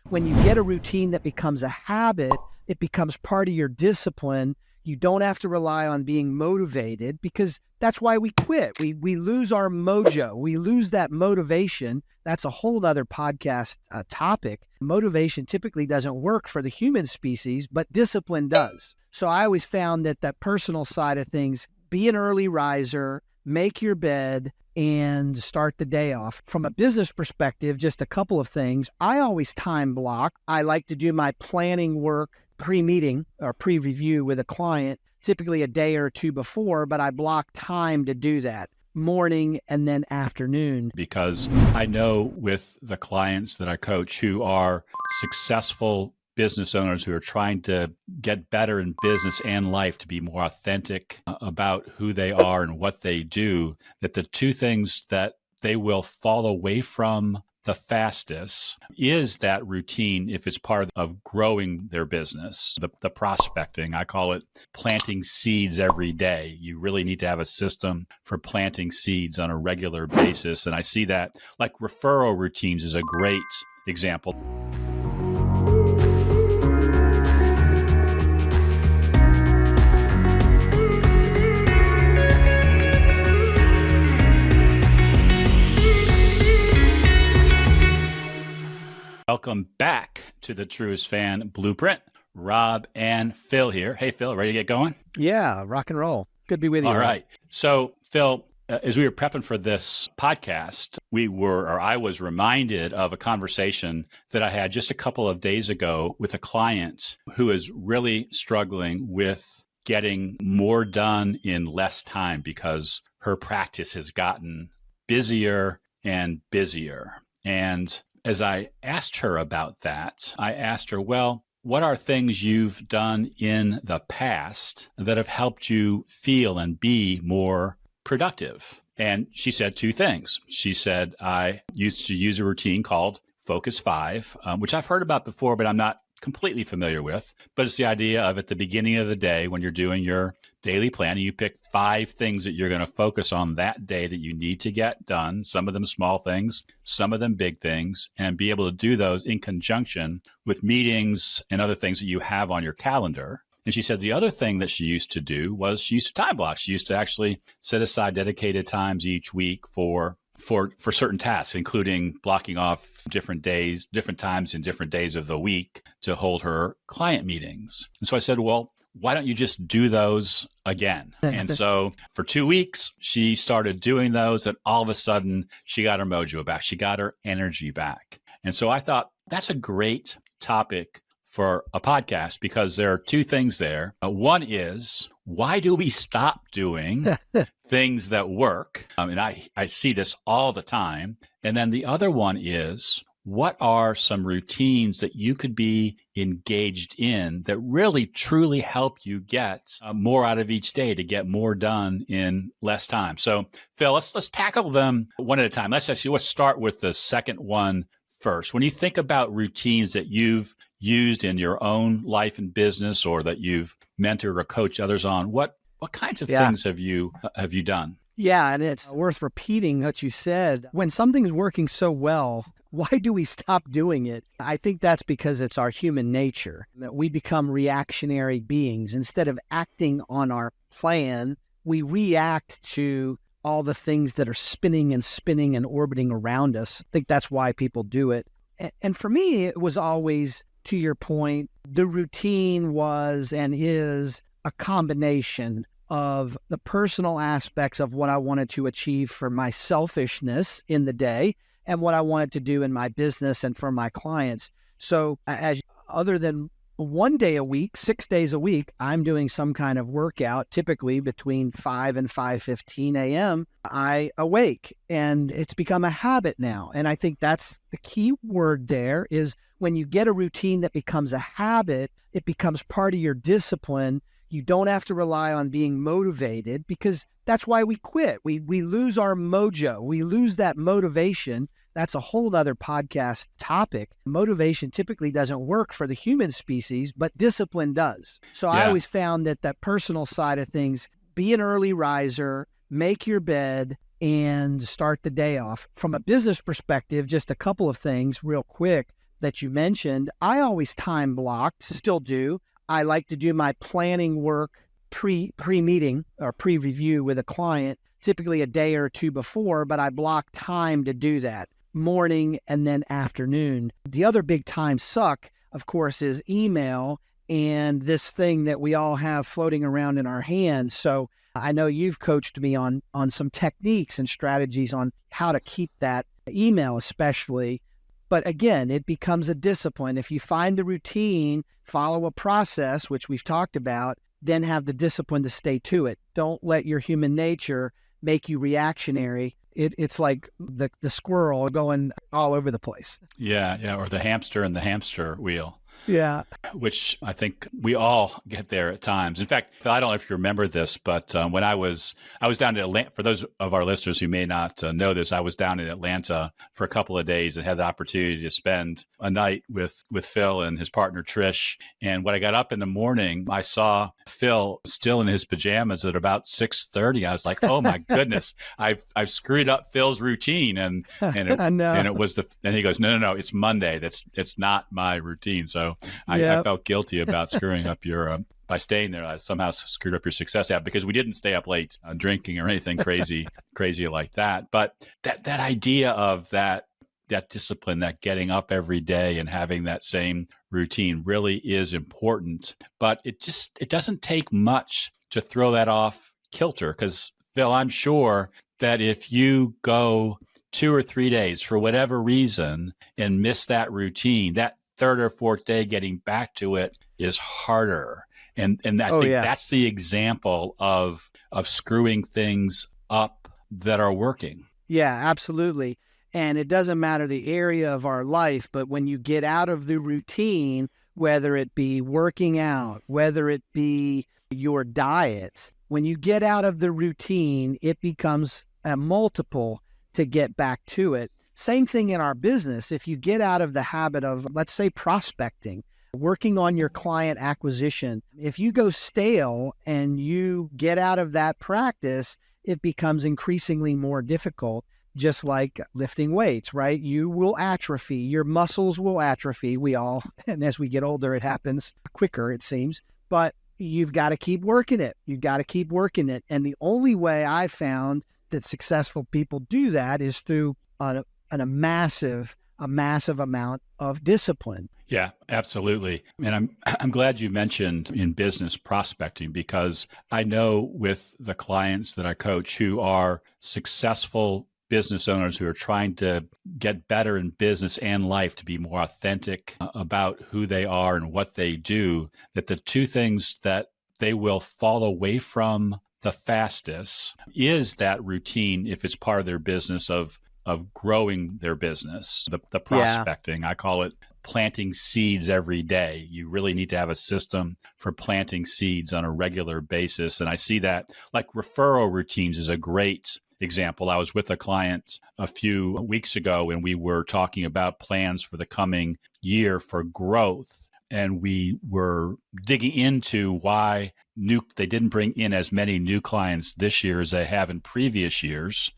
When you get a routine that becomes a habit, it becomes part of your discipline. You don't have to rely on being motivated, because that's why we quit. We lose our mojo. We lose that motivation. That's a whole other podcast topic. Motivation typically doesn't work for the human species, but discipline does. So I always found that personal side of things, be an early riser, make your bed, and start the day off. From a business perspective, just a couple of things. I always time block. I like to do my planning work pre-meeting or pre-review with a client, typically a day or two before, but I block time to do that, morning and then afternoon. Because I know with the clients that I coach who are successful business owners who are trying to get better in business and life, to be more authentic about who they are and what they do, that the two things that they will fall away from the fastest is that routine if it's part of growing their business, the prospecting. I call it planting seeds every day. You really need to have a system for planting seeds on a regular basis. And I see that like referral routines is a great example. Welcome back to the Truest Fan Blueprint. Rob and Phil here. Hey, Phil, ready to get going? Yeah, rock and roll. Good to be with you. All right. So, Phil, as we were prepping for this podcast, I was reminded of a conversation that I had just a couple of days ago with a client who is really struggling with getting more done in less time because her practice has gotten busier and busier. And as I asked her about that, I asked her, well, what are things you've done in the past that have helped you feel and be more productive? And she said two things. She said, I used to use a routine called Focus 5, which I've heard about before, but I'm not completely familiar with. But it's the idea of at the beginning of the day when you're doing your daily plan, you pick 5 things that you're going to focus on that day that you need to get done, some of them small things, some of them big things, and be able to do those in conjunction with meetings and other things that you have on your calendar. And she said the other thing that she used to do was she used to time block. She used to actually set aside dedicated times each week for certain tasks, including blocking off different days, different times in different days of the week to hold her client meetings. And so I said, well, why don't you just do those again? And so for 2 weeks, she started doing those, and all of a sudden she got her mojo back. She got her energy back. And so I thought that's a great topic for a podcast because there are 2 things there. One is, why do we stop doing things that work? And I see this all the time. And then the other one is, what are some routines that you could be engaged in that really truly help you get more out of each day to get more done in less time? So, Phil, let's tackle them one at a time. Let's start with the second one first. When you think about routines that you've used in your own life and business, or that you've mentored or coached others on, what kinds of things have you done? Yeah, and it's worth repeating what you said. When something's working so well, why do we stop doing it? I think that's because it's our human nature, that we become reactionary beings. Instead of acting on our plan, we react to all the things that are spinning and orbiting around us. I think that's why people do it. And for me, it was always, to your point, the routine was and is a combination of the personal aspects of what I wanted to achieve for my selfishness in the day and what I wanted to do in my business and for my clients. So other than one day a week, 6 days a week, I'm doing some kind of workout, typically between 5 and 5:15 a.m. I awake, and it's become a habit now. And I think that's the key word there is when you get a routine that becomes a habit, it becomes part of your discipline. You don't have to rely on being motivated because that's why we quit. We lose our mojo. We lose that motivation. That's a whole other podcast topic. Motivation typically doesn't work for the human species, but discipline does. So I always found that personal side of things, be an early riser, make your bed, and start the day off. From a business perspective, just a couple of things real quick. that you mentioned, I always time blocked, still do. I like to do my planning work pre-meeting or pre-review with a client, typically a day or two before, but I block time to do that, morning and then afternoon. The other big time suck, of course, is email and this thing that we all have floating around in our hands. So I know you've coached me on some techniques and strategies on how to keep that email especially. But again, it becomes a discipline. If you find the routine, follow a process, which we've talked about, then have the discipline to stay to it. Don't let your human nature make you reactionary. It's like the squirrel going all over the place. Yeah, or the hamster in the hamster wheel. Yeah. Which I think we all get there at times. In fact, Phil, I don't know if you remember this, but when I was down in Atlanta, for those of our listeners who may not know this, I was down in Atlanta for a couple of days and had the opportunity to spend a night with Phil and his partner, Trish. And when I got up in the morning, I saw Phil still in his pajamas at about 6:30. I was like, oh my goodness, I've screwed up Phil's routine. And it was and he goes, no, it's Monday. It's not my routine. So I felt guilty about screwing up your, by staying there. I somehow screwed up your success app because we didn't stay up late drinking or anything crazy like that. But that idea of that discipline, that getting up every day and having that same routine really is important. But it doesn't take much to throw that off kilter. Because Phil, I'm sure that if you go 2 or 3 days for whatever reason and miss that routine, that third or fourth day getting back to it is harder. And I think that's the example of screwing things up that are working. Yeah, absolutely. And it doesn't matter the area of our life, but when you get out of the routine, whether it be working out, whether it be your diet, when you get out of the routine, it becomes a multiple to get back to it. Same thing in our business. If you get out of the habit of, let's say, prospecting, working on your client acquisition, if you go stale and you get out of that practice, it becomes increasingly more difficult, just like lifting weights, right? You will atrophy. Your muscles will atrophy. We all, and as we get older, it happens quicker, it seems. But you've got to keep working it. You've got to keep working it. And the only way I found that successful people do that is through a massive amount of discipline. Yeah, absolutely. And I'm glad you mentioned in business prospecting, because I know with the clients that I coach who are successful business owners who are trying to get better in business and life, to be more authentic about who they are and what they do, that the two things that they will fall away from the fastest is that routine, if it's part of their business, of growing their business, the prospecting. I call it planting seeds every day. You really need to have a system for planting seeds on a regular basis. And I see that like referral routines is a great example. I was with a client a few weeks ago and we were talking about plans for the coming year for growth. And we were digging into why they didn't bring in as many new clients this year as they have in previous years.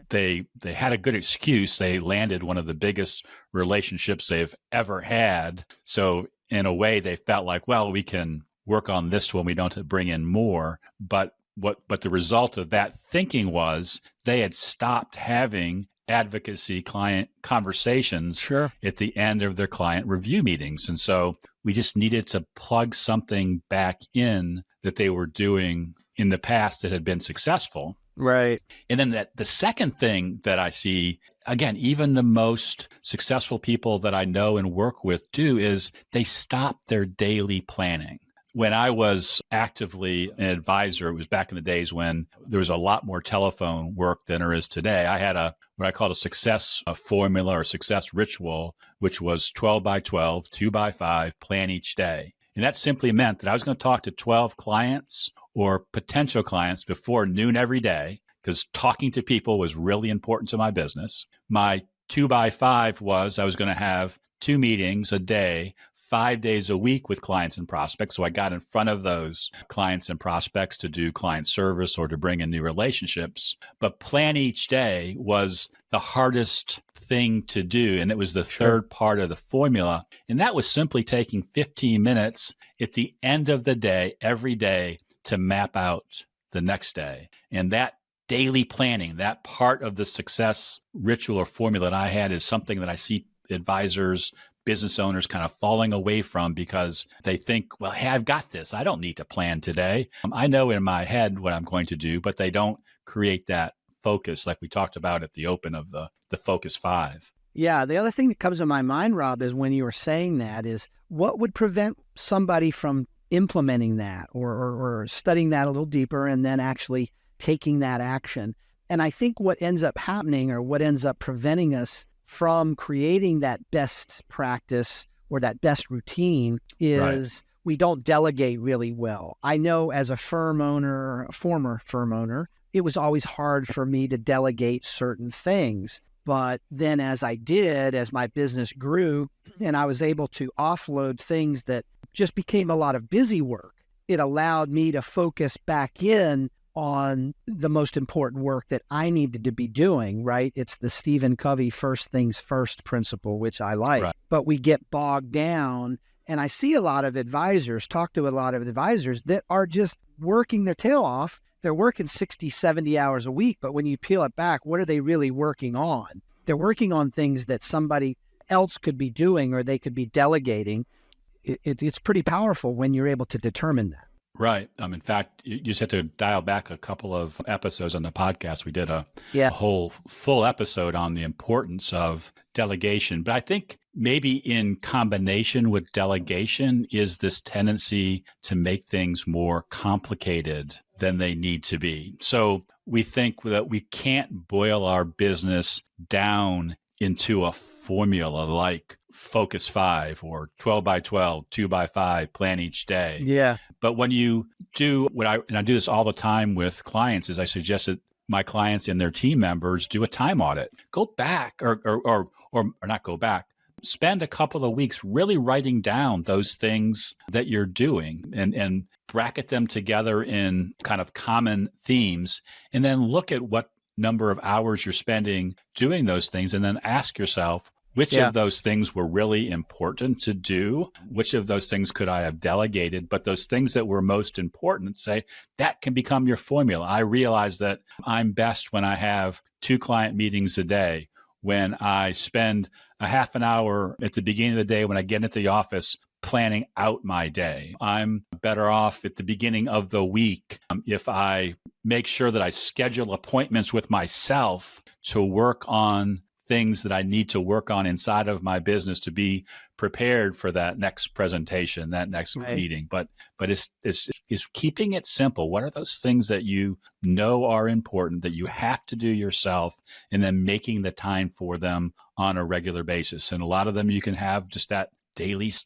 They had a good excuse. They landed one of the biggest relationships they've ever had. So in a way, they felt like, well, we can work on this one. We don't have to bring in more. But the result of that thinking was they had stopped having advocacy client conversations at the end of their client review meetings. And so we just needed to plug something back in that they were doing in the past that had been successful. Right. And then the second thing that I see, again, even the most successful people that I know and work with do, is they stop their daily planning. When I was actively an advisor, it was back in the days when there was a lot more telephone work than there is today. I had what I called a success formula or success ritual, which was 12 by 12, 2 by 5, plan each day. And that simply meant that I was going to talk to 12 clients or potential clients before noon every day, because talking to people was really important to my business. My 2 by 5 was I was going to have 2 meetings a day 5 days a week with clients and prospects. So I got in front of those clients and prospects to do client service or to bring in new relationships. But plan each day was the hardest thing to do. And it was the third part of the formula. And that was simply taking 15 minutes at the end of the day, every day, to map out the next day. And that daily planning, that part of the success ritual or formula that I had is something that I see advisors, business owners kind of falling away from because they think, well, hey, I've got this. I don't need to plan today. I know in my head what I'm going to do, but they don't create that focus like we talked about at the open of the Focus 5. Yeah. The other thing that comes to my mind, Rob, is when you were saying that is what would prevent somebody from implementing that or studying that a little deeper and then actually taking that action. And I think what ends up happening or what ends up preventing us from creating that best practice or that best routine is we don't delegate really well. I know as a firm owner, a former firm owner, it was always hard for me to delegate certain things. But then as my business grew and I was able to offload things that just became a lot of busy work, it allowed me to focus back in on the most important work that I needed to be doing, right? It's the Stephen Covey first things first principle, which I like. Right. But we get bogged down. And I see a lot of advisors, talk to a lot of advisors that are just working their tail off. They're working 60, 70 hours a week. But when you peel it back, what are they really working on? They're working on things that somebody else could be doing or they could be delegating. It's pretty powerful when you're able to determine that. Right. In fact, you just have to dial back a couple of episodes on the podcast. We did a whole full episode on the importance of delegation. But I think maybe in combination with delegation is this tendency to make things more complicated than they need to be. So we think that we can't boil our business down into a formula like Focus 5 or 12 by 12, 2 by 5, plan each day. Yeah. But when you do and I do this all the time with clients, is I suggest that my clients and their team members do a time audit. Go back or not go back. Spend a couple of weeks really writing down those things that you're doing and bracket them together in kind of common themes, and then look at what number of hours you're spending doing those things, and then ask yourself, which of those things were really important to do? Which of those things could I have delegated? But those things that were most important, say, that can become your formula. I realize that I'm best when I have 2 client meetings a day, when I spend a half an hour at the beginning of the day when I get into the office planning out my day. I'm better off at the beginning of the week if I make sure that I schedule appointments with myself to work on things that I need to work on inside of my business to be prepared for that next presentation, that next meeting. But it's keeping it simple. What are those things that you know are important that you have to do yourself, and then making the time for them on a regular basis? And a lot of them you can have just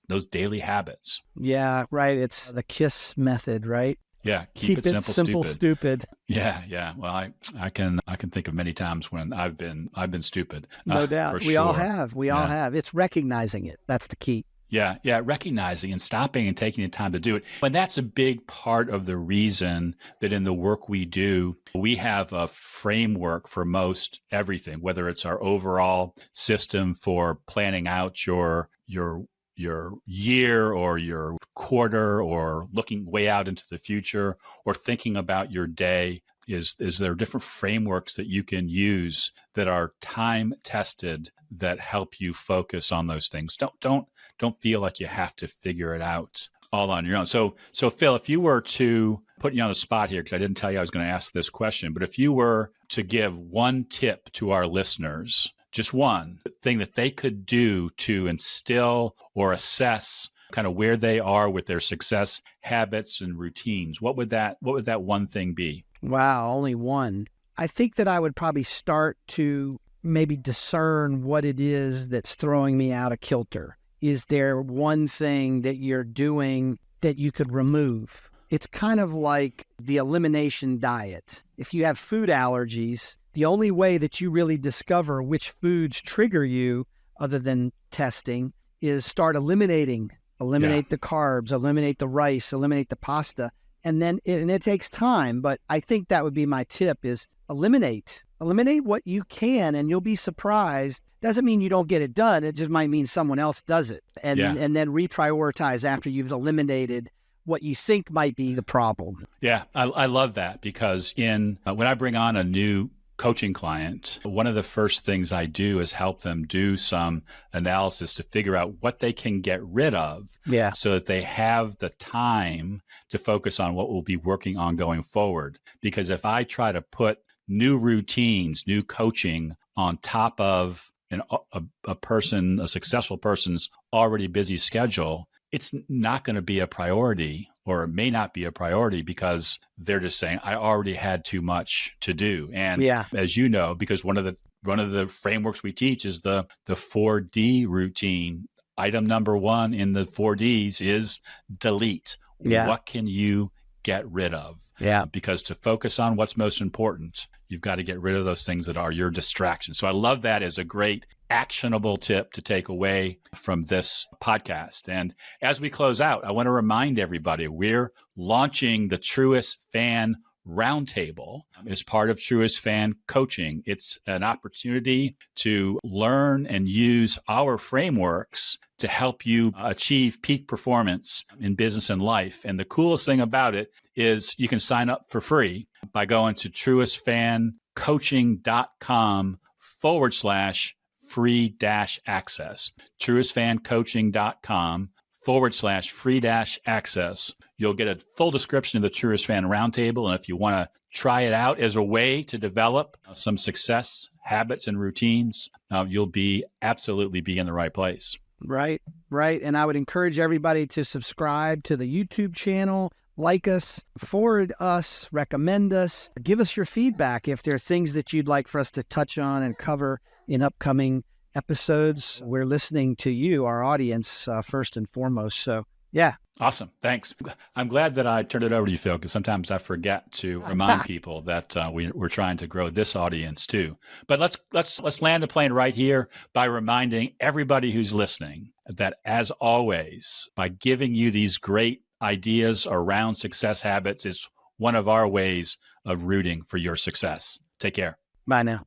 those daily habits. Yeah, right. It's the KISS method, right? Yeah, keep it simple, stupid. Yeah. Well, I can think of many times when I've been stupid. No doubt. We all have. We all have. It's recognizing it. That's the key. Yeah, recognizing and stopping and taking the time to do it. And that's a big part of the reason that in the work we do, we have a framework for most everything, whether it's our overall system for planning out your year or your quarter, or looking way out into the future, or thinking about your day. Is there different frameworks that you can use that are time tested that help you focus on those things? Don't feel like you have to figure it out all on your own. So Phil, if you were to put you on the spot here, because I didn't tell you I was going to ask this question, but if you were to give one tip to our listeners, just one thing that they could do to instill or assess kind of where they are with their success habits and routines, what would that one thing be? Wow, only one. I think that I would probably start to maybe discern what it is that's throwing me out of kilter. Is there one thing that you're doing that you could remove? It's kind of like the elimination diet. If you have food allergies, the only way that you really discover which foods trigger you, other than testing, is start eliminating eliminate the carbs, eliminate the rice, eliminate the pasta. And then it takes time, but I think that would be my tip is eliminate what you can, and you'll be surprised. Doesn't mean you don't get it done. It just might mean someone else does it. And then reprioritize after you've eliminated what you think might be the problem. Yeah, I love that because when I bring on a new coaching client, one of the first things I do is help them do some analysis to figure out what they can get rid of so that they have the time to focus on what we'll be working on going forward. Because if I try to put new routines, new coaching on top of a successful person's already busy schedule, it's not going to be a priority, or it may not be a priority because they're just saying, I already had too much to do. And as you know, because one of the frameworks we teach is the 4D routine. Item number 1 in the 4Ds is delete. What can you get rid of? Because to focus on what's most important, you've got to get rid of those things that are your distractions. So I love that as a great actionable tip to take away from this podcast. And as we close out, I want to remind everybody we're launching the Truest Fan Roundtable as part of Truest Fan Coaching. It's an opportunity to learn and use our frameworks to help you achieve peak performance in business and life. And the coolest thing about it is you can sign up for free by going to truestfancoaching.com/free-access. truestfancoaching.com/free-access. You'll get a full description of the Truest Fan Roundtable. And if you want to try it out as a way to develop some success habits and routines, you'll absolutely be in the right place. Right. And I would encourage everybody to subscribe to the YouTube channel, like us, forward us, recommend us, give us your feedback if there are things that you'd like for us to touch on and cover in upcoming episodes. We're listening to you, our audience, first and foremost. So, yeah. Awesome. Thanks. I'm glad that I turned it over to you, Phil, because sometimes I forget to remind people that we're trying to grow this audience too. But let's land the plane right here by reminding everybody who's listening that, as always, by giving you these great ideas around success habits, is one of our ways of rooting for your success. Take care. Bye now.